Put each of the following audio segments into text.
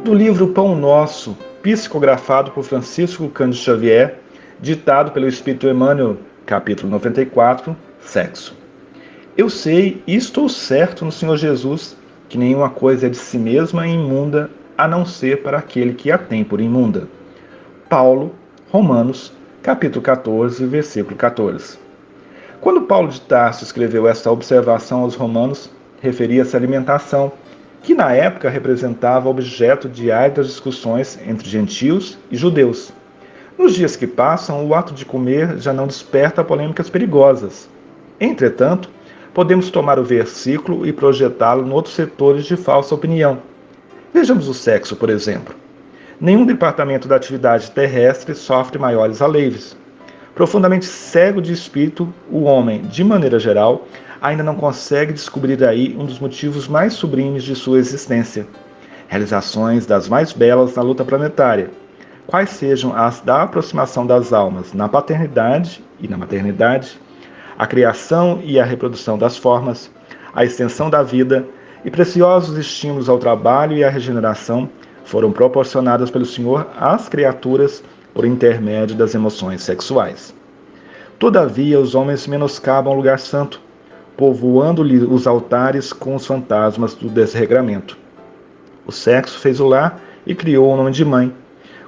Do livro Pão Nosso, psicografado por Francisco Cândido Xavier, ditado pelo Espírito Emmanuel, capítulo 94, Sexo. Eu sei e estou certo no Senhor Jesus que nenhuma coisa é de si mesma imunda, a não ser para aquele que a tem por imunda. Paulo, Romanos, capítulo 14, versículo 14. Quando Paulo de Tarso escreveu esta observação aos romanos, referia-se à alimentação, que na época representava objeto de árduas discussões entre gentios e judeus. Nos dias que passam, o ato de comer já não desperta polêmicas perigosas. Entretanto, podemos tomar o versículo e projetá-lo em outros setores de falsa opinião. Vejamos o sexo, por exemplo. Nenhum departamento da atividade terrestre sofre maiores aleives. Profundamente cego de espírito, o homem, de maneira geral, ainda não consegue descobrir aí um dos motivos mais sublimes de sua existência. Realizações das mais belas na luta planetária, quais sejam as da aproximação das almas na paternidade e na maternidade, a criação e a reprodução das formas, a extensão da vida e preciosos estímulos ao trabalho e à regeneração foram proporcionadas pelo Senhor às criaturas por intermédio das emoções sexuais. Todavia, os homens menoscabam o lugar santo, povoando-lhe os altares com os fantasmas do desregramento. O sexo fez o lar e criou o nome de mãe.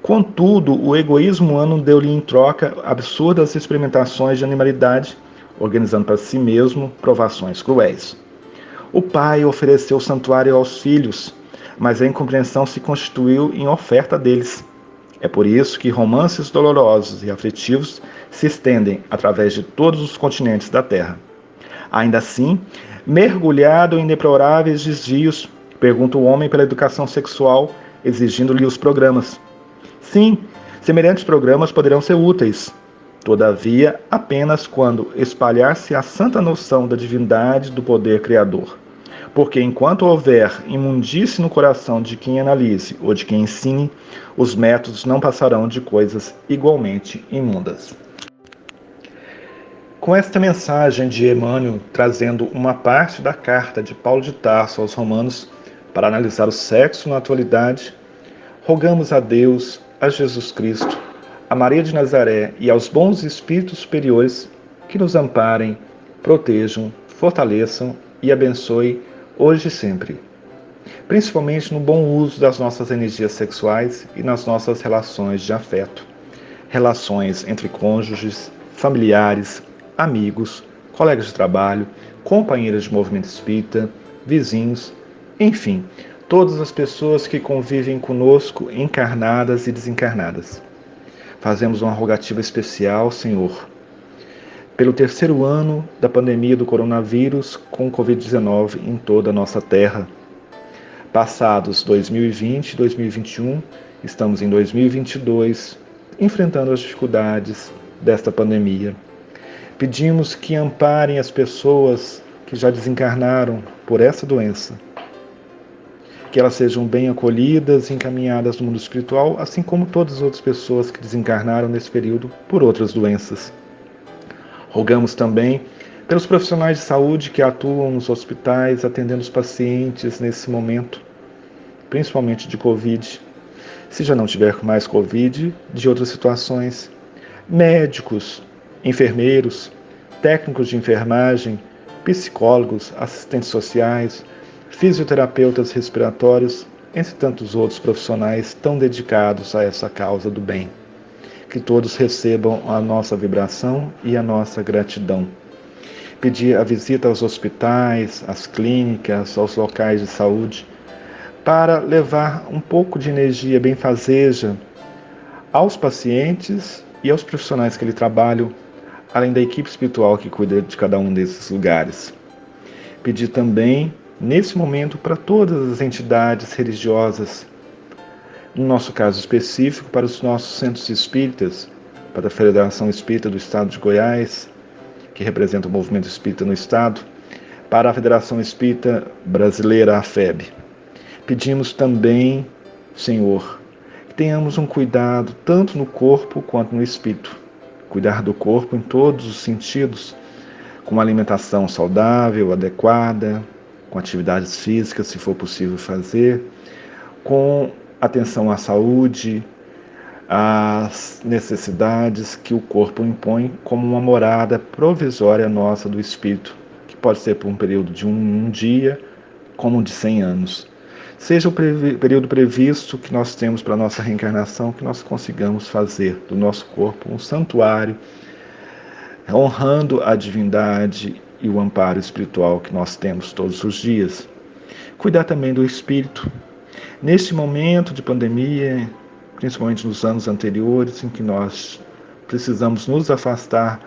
Contudo, o egoísmo humano deu-lhe em troca absurdas experimentações de animalidade, organizando para si mesmo provações cruéis. O pai ofereceu santuário aos filhos, mas a incompreensão se constituiu em oferta deles. É por isso que romances dolorosos e aflitivos se estendem através de todos os continentes da Terra. Ainda assim, mergulhado em deploráveis desvios, pergunta o homem pela educação sexual, exigindo-lhe os programas. Sim, semelhantes programas poderão ser úteis. Todavia, apenas quando espalhar-se a santa noção da divindade do poder criador. Porque enquanto houver imundície no coração de quem analise ou de quem ensine, os métodos não passarão de coisas igualmente imundas. Com esta mensagem de Emmanuel trazendo uma parte da carta de Paulo de Tarso aos Romanos para analisar o sexo na atualidade, rogamos a Deus, a Jesus Cristo, a Maria de Nazaré e aos bons espíritos superiores que nos amparem, protejam, fortaleçam e abençoem hoje e sempre, principalmente no bom uso das nossas energias sexuais e nas nossas relações de afeto, relações entre cônjuges, familiares, amigos, colegas de trabalho, companheiros de movimento espírita, vizinhos, enfim, todas as pessoas que convivem conosco, encarnadas e desencarnadas. Fazemos uma rogativa especial, Senhor, pelo terceiro ano da pandemia do coronavírus com o Covid-19 em toda a nossa terra. Passados 2020 e 2021, estamos em 2022, enfrentando as dificuldades desta pandemia. Pedimos que amparem as pessoas que já desencarnaram por essa doença, que elas sejam bem acolhidas e encaminhadas no mundo espiritual, assim como todas as outras pessoas que desencarnaram nesse período por outras doenças. Rogamos também pelos profissionais de saúde que atuam nos hospitais, atendendo os pacientes nesse momento, principalmente de Covid. Se já não tiver mais Covid, de outras situações. Médicos, enfermeiros, técnicos de enfermagem, psicólogos, assistentes sociais, fisioterapeutas respiratórios, entre tantos outros profissionais tão dedicados a essa causa do bem. Que todos recebam a nossa vibração e a nossa gratidão. Pedir a visita aos hospitais, às clínicas, aos locais de saúde, para levar um pouco de energia benfazeja aos pacientes e aos profissionais que ali trabalham, além da equipe espiritual que cuida de cada um desses lugares. Pedir também, nesse momento, para todas as entidades religiosas, no nosso caso específico, para os nossos centros espíritas, para a Federação Espírita do Estado de Goiás, que representa o movimento espírita no Estado, para a Federação Espírita Brasileira, a FEB. Pedimos também, Senhor, que tenhamos um cuidado tanto no corpo quanto no espírito. Cuidar do corpo em todos os sentidos, com uma alimentação saudável, adequada, com atividades físicas, se for possível fazer, com atenção à saúde, às necessidades que o corpo impõe como uma morada provisória nossa do espírito, que pode ser por um período de um dia, como de 100 anos. Seja o período previsto que nós temos para a nossa reencarnação, que nós consigamos fazer do nosso corpo um santuário, honrando a divindade e o amparo espiritual que nós temos todos os dias. Cuidar também do espírito. Neste momento de pandemia, principalmente nos anos anteriores, em que nós precisamos nos afastar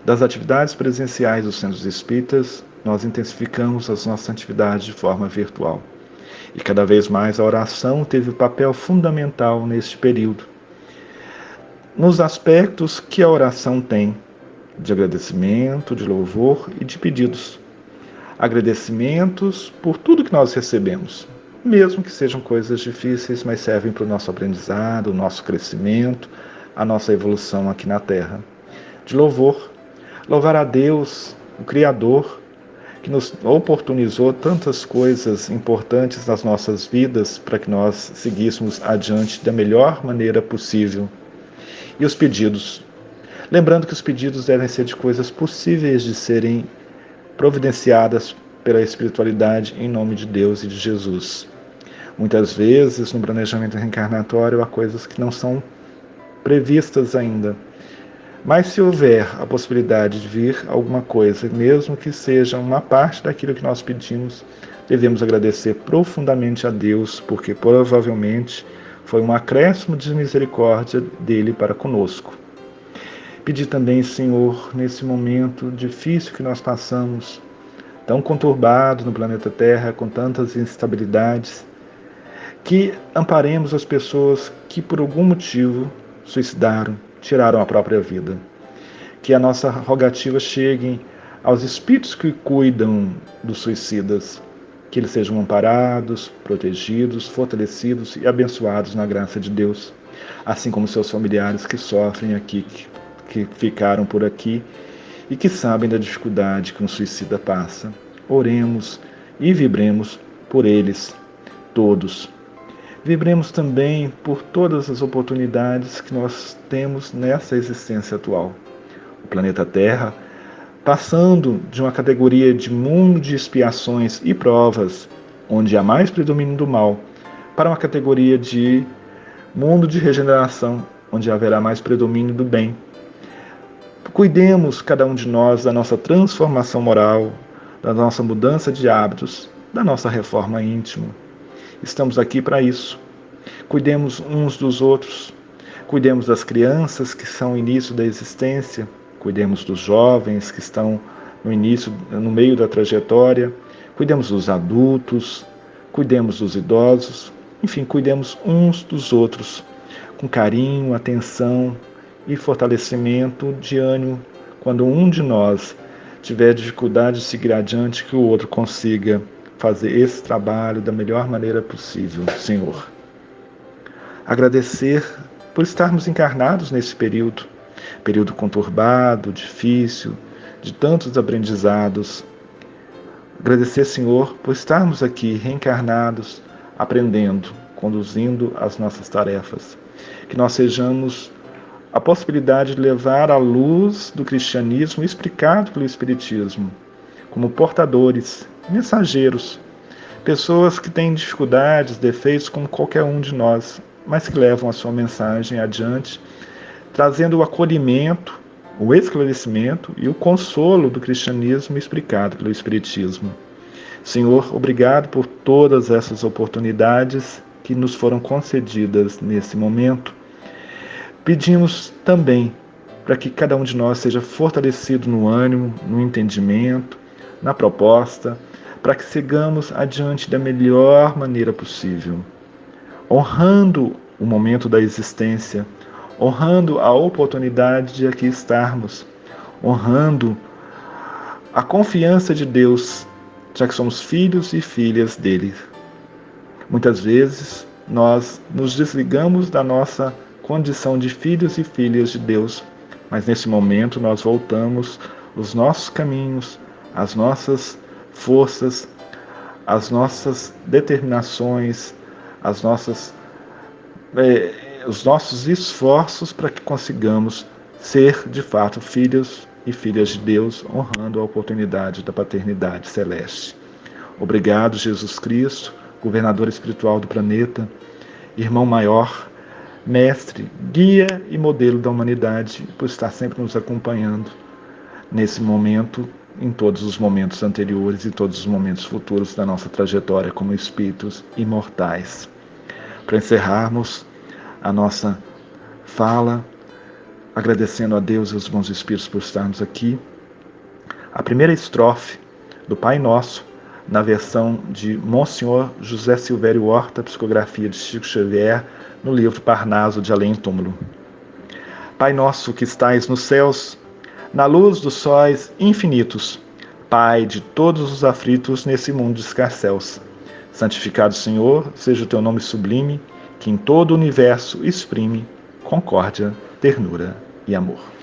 das atividades presenciais dos centros espíritas, nós intensificamos as nossas atividades de forma virtual. E cada vez mais a oração teve papel fundamental neste período. Nos aspectos que a oração tem, de agradecimento, de louvor e de pedidos. Agradecimentos por tudo que nós recebemos, mesmo que sejam coisas difíceis, mas servem para o nosso aprendizado, o nosso crescimento, a nossa evolução aqui na Terra. De louvor, louvar a Deus, o Criador, que nos oportunizou tantas coisas importantes nas nossas vidas para que nós seguíssemos adiante da melhor maneira possível. E os pedidos. Lembrando que os pedidos devem ser de coisas possíveis de serem providenciadas pela espiritualidade em nome de Deus e de Jesus. Muitas vezes, no planejamento reencarnatório, há coisas que não são previstas ainda. Mas se houver a possibilidade de vir alguma coisa, mesmo que seja uma parte daquilo que nós pedimos, devemos agradecer profundamente a Deus, porque provavelmente foi um acréscimo de misericórdia dele para conosco. Pedir também, Senhor, nesse momento difícil que nós passamos, tão conturbado no planeta Terra, com tantas instabilidades, que amparemos as pessoas que por algum motivo suicidaram, tiraram a própria vida. Que a nossa rogativa chegue aos espíritos que cuidam dos suicidas, que eles sejam amparados, protegidos, fortalecidos e abençoados na graça de Deus, assim como seus familiares que sofrem aqui, que ficaram por aqui e que sabem da dificuldade que um suicida passa. Oremos e vibremos por eles todos. Vibremos também por todas as oportunidades que nós temos nessa existência atual. O planeta Terra, passando de uma categoria de mundo de expiações e provas, onde há mais predomínio do mal, para uma categoria de mundo de regeneração, onde haverá mais predomínio do bem. Cuidemos, cada um de nós, da nossa transformação moral, da nossa mudança de hábitos, da nossa reforma íntima. Estamos aqui para isso. Cuidemos uns dos outros. Cuidemos das crianças que são o início da existência. Cuidemos dos jovens que estão no meio da trajetória. Cuidemos dos adultos. Cuidemos dos idosos. Enfim, cuidemos uns dos outros com carinho, atenção e fortalecimento de ânimo, quando um de nós tiver dificuldade de seguir adiante, que o outro consiga fazer esse trabalho da melhor maneira possível, Senhor. Agradecer por estarmos encarnados nesse período conturbado, difícil, de tantos aprendizados. Agradecer, Senhor, por estarmos aqui reencarnados, aprendendo, conduzindo as nossas tarefas. Que nós sejamos a possibilidade de levar a luz do cristianismo explicado pelo Espiritismo, como portadores, mensageiros, pessoas que têm dificuldades, defeitos como qualquer um de nós, mas que levam a sua mensagem adiante, trazendo o acolhimento, o esclarecimento e o consolo do cristianismo explicado pelo Espiritismo. Senhor, obrigado por todas essas oportunidades que nos foram concedidas nesse momento. Pedimos também para que cada um de nós seja fortalecido no ânimo, no entendimento, na proposta, para que sigamos adiante da melhor maneira possível, honrando o momento da existência, honrando a oportunidade de aqui estarmos, honrando a confiança de Deus, já que somos filhos e filhas dele. Muitas vezes nós nos desligamos da nossa condição de filhos e filhas de Deus, mas nesse momento nós voltamos os nossos caminhos, as nossas forças, as nossas determinações, as nossas os nossos esforços para que consigamos ser, de fato, filhos e filhas de Deus, honrando a oportunidade da paternidade celeste. Obrigado, Jesus Cristo, governador espiritual do planeta, irmão maior, mestre, guia e modelo da humanidade, por estar sempre nos acompanhando nesse momento, em todos os momentos anteriores e todos os momentos futuros da nossa trajetória como espíritos imortais. Para encerrarmos a nossa fala, agradecendo a Deus e aos bons espíritos por estarmos aqui, a primeira estrofe do Pai Nosso, na versão de Monsenhor José Silvério Horta, psicografia de Chico Xavier, no livro Parnaso de Além Túmulo. Pai nosso que estais nos céus, na luz dos sóis infinitos, Pai de todos os aflitos nesse mundo de escarcéus, santificado Senhor, seja o teu nome sublime, que em todo o universo exprime concórdia, ternura e amor.